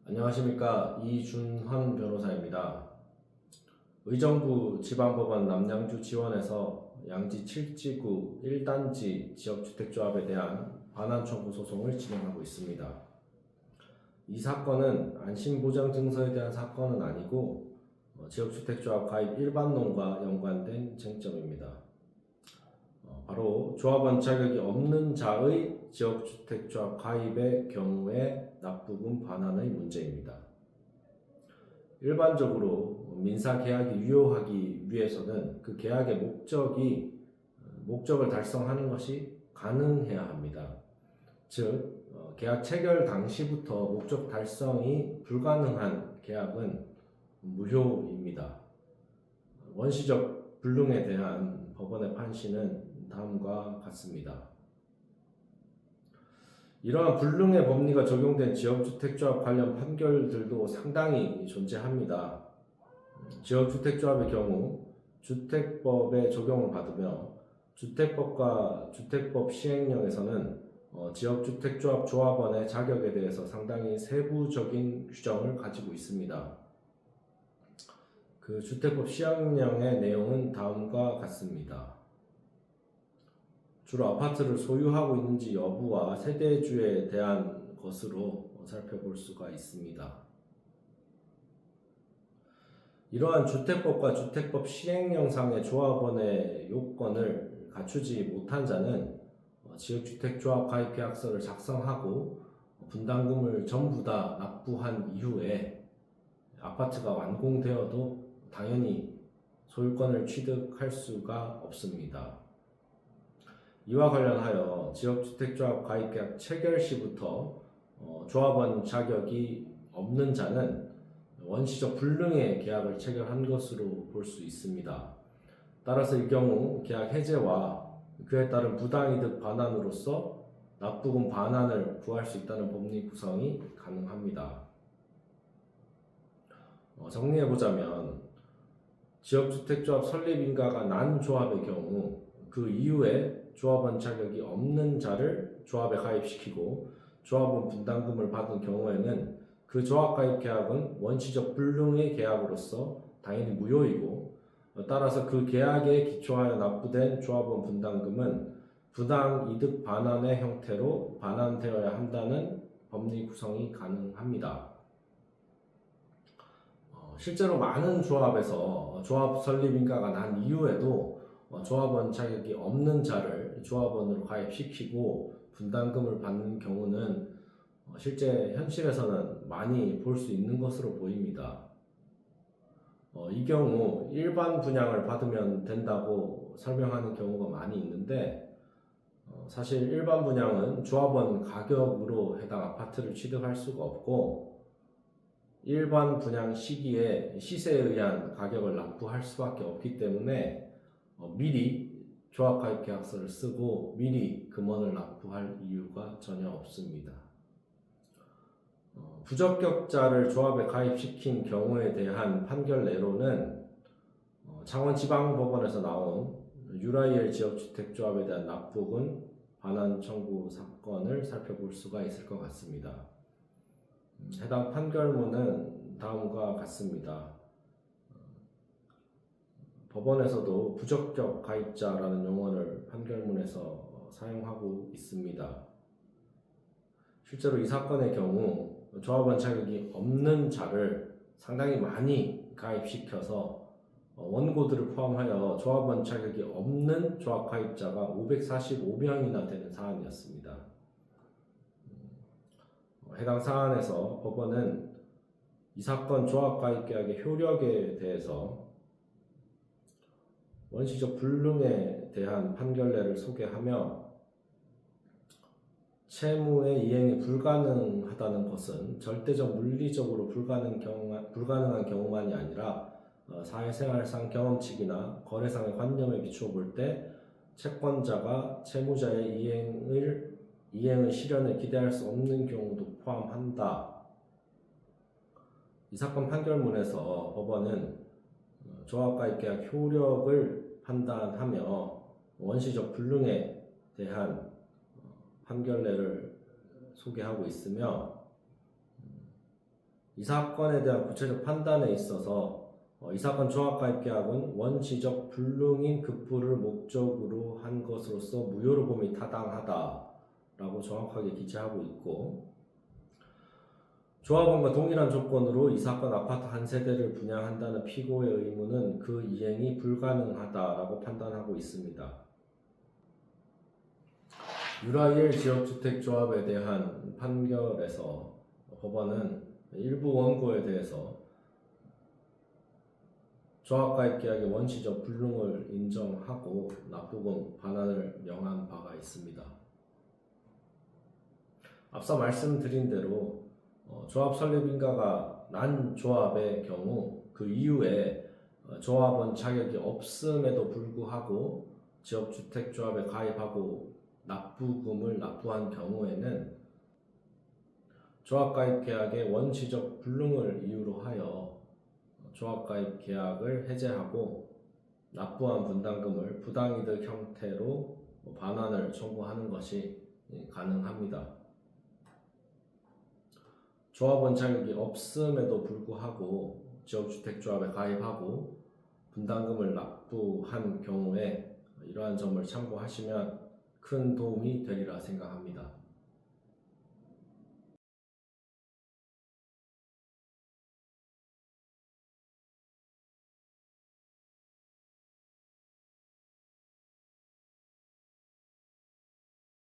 안녕하십니까. 이준헌 변호사입니다. 의정부 지방법원 남양주 지원에서 양지 7지구 1단지 지역주택조합에 대한 반환 청구 소송을 진행하고 있습니다. 이 사건은 안심보장증서에 대한 사건은 아니고 지역주택조합 가입 일반론과 연관된 쟁점입니다. 바로 조합원 자격이 없는 자의 지역주택조합 가입의 경우에 납부금 반환의 문제입니다. 일반적으로 민사계약이 유효하기 위해서는 그 계약의 목적을 달성하는 것이 가능해야 합니다. 즉, 계약 체결 당시부터 목적 달성이 불가능한 계약은 무효입니다. 원시적 불능에 대한 법원의 판시는 다음과 같습니다. 이러한 불능의 법리가 적용된 지역주택조합 관련 판결들도 상당히 존재합니다. 지역주택조합의 경우 주택법에 적용을 받으며 주택법과 주택법 시행령에서는 지역주택조합 조합원의 자격에 대해서 상당히 세부적인 규정을 가지고 있습니다. 그 주택법 시행령의 내용은 다음과 같습니다. 주로 아파트를 소유하고 있는지 여부와 세대주에 대한 것으로 살펴볼 수가 있습니다. 이러한 주택법과 주택법 시행령상의 조합원의 요건을 갖추지 못한 자는 지역주택조합 가입계약서를 작성하고 분담금을 전부 다 납부한 이후에 아파트가 완공되어도 당연히 소유권을 취득할 수가 없습니다. 이와 관련하여 지역주택조합 가입계약 체결 시부터 조합원 자격이 없는 자는 원시적 불능의 계약을 체결한 것으로 볼 수 있습니다. 따라서 이 경우 계약 해제와 그에 따른 부당이득 반환으로서 납부금 반환을 구할 수 있다는 법리 구성이 가능합니다. 정리해보자면 지역주택조합 설립인가가 난 조합의 경우 그 이후에 조합원 자격이 없는 자를 조합에 가입시키고 조합원 분담금을 받은 경우에는 그 조합 가입 계약은 원시적 불능의 계약으로서 당연히 무효이고, 따라서 그 계약에 기초하여 납부된 조합원 분담금은 부당 이득 반환의 형태로 반환되어야 한다는 법리 구성이 가능합니다. 실제로 많은 조합에서 조합 설립인가가 난 이후에도 조합원 자격이 없는 자를 조합원으로 가입시키고 분담금을 받는 경우는 실제 현실에서는 많이 볼 수 있는 것으로 보입니다. 이 경우 일반 분양을 받으면 된다고 설명하는 경우가 많이 있는데, 사실 일반 분양은 조합원 가격으로 해당 아파트를 취득할 수가 없고 일반 분양 시기에 시세에 의한 가격을 납부할 수밖에 없기 때문에 미리 조합가입 계약서를 쓰고 미리 금원을 납부할 이유가 전혀 없습니다. 부적격자를 조합에 가입시킨 경우에 대한 판결내로는 창원지방법원에서 나온 유라이엘 지역주택조합에 대한 납부금 반환 청구 사건을 살펴볼 수가 있을 것 같습니다. 해당 판결문은 다음과 같습니다. 법원에서도 부적격 가입자라는 용어를 판결문에서 사용하고 있습니다. 실제로 이 사건의 경우 조합원 자격이 없는 자를 상당히 많이 가입시켜서 원고들을 포함하여 조합원 자격이 없는 조합 가입자가 545명이나 되는 사안이었습니다. 해당 사안에서 법원은 이 사건 조합 가입 계약의 효력에 대해서 원시적 불능에 대한 판결례를 소개하며 채무의 이행이 불가능하다는 것은 절대적 물리적으로 불가능한 경우만이 아니라 사회생활상 경험칙이나 거래상의 관념에 비추어 볼 때 채권자가 채무자의 이행의 실현을 기대할 수 없는 경우도 포함한다. 이 사건 판결문에서 법원은 조합가입계약 효력을 판단하며 원시적 불능에 대한 판결례를 소개하고 있으며 이 사건에 대한 구체적 판단에 있어서 이 사건 조합가입계약은 원시적 불능인 급부를 목적으로 한 것으로서 무효로 봄이 타당하다라고 정확하게 기재하고 있고, 조합원과 동일한 조건으로 이 사건 아파트 한 세대를 분양한다는 피고의 의무는 그 이행이 불가능하다라고 판단하고 있습니다. 유라이엘 지역주택조합에 대한 판결에서 법원은 일부 원고에 대해서 조합가입계약의 원시적 불능을 인정하고 납부금 반환을 명한 바가 있습니다. 앞서 말씀드린 대로 조합 설립인가가 난 조합의 경우 그 이후에 조합원 자격이 없음에도 불구하고 지역주택조합에 가입하고 납부금을 납부한 경우에는 조합가입 계약의 원시적 불능을 이유로 하여 조합가입 계약을 해제하고 납부한 분담금을 부당이득 형태로 반환을 청구하는 것이 가능합니다. 조합원 자격이 없음에도 불구하고 지역주택조합에 가입하고 분담금을 납부한 경우에 이러한 점을 참고하시면 큰 도움이 되리라 생각합니다.